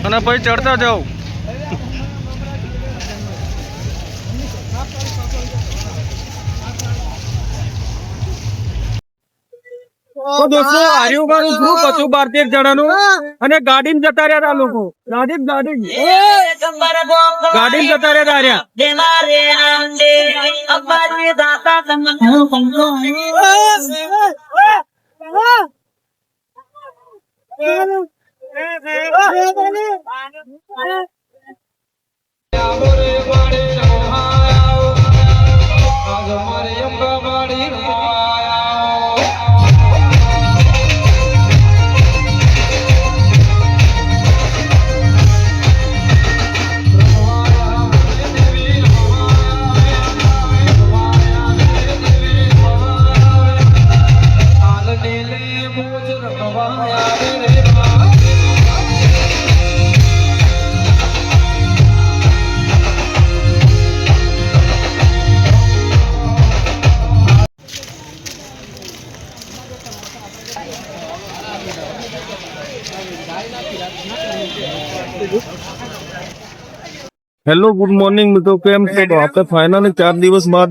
અને પછી ચડતા જાઓ. તો દોસ્તો આર્યુગાનું ગ્રુપ હતું 12-13 જણાનું અને ગાડી જતા રહ્યા લોકો. ગાડી જતા રહ્યા. હેલો ગુડ મોર્નિંગ મિત્રો, કેમ છો? તો આપણે ફાઇનલી 4 દિવસ બાદ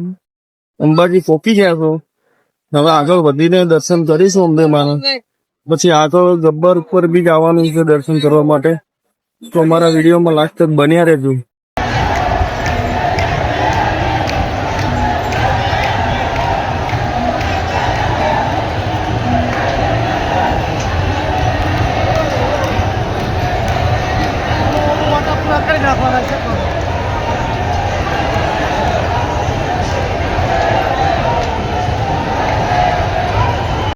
અંબાજી પહોંચી ગયા છો. હવે આગળ વધીને દર્શન કરીશું અંબે માના. પછી આગળ ગબ્બર ઉપર બી જવાનું છે દર્શન કરવા માટે. તો અમારા વિડીયોમાં લાસ્ટ તક બન્યા રહેજો.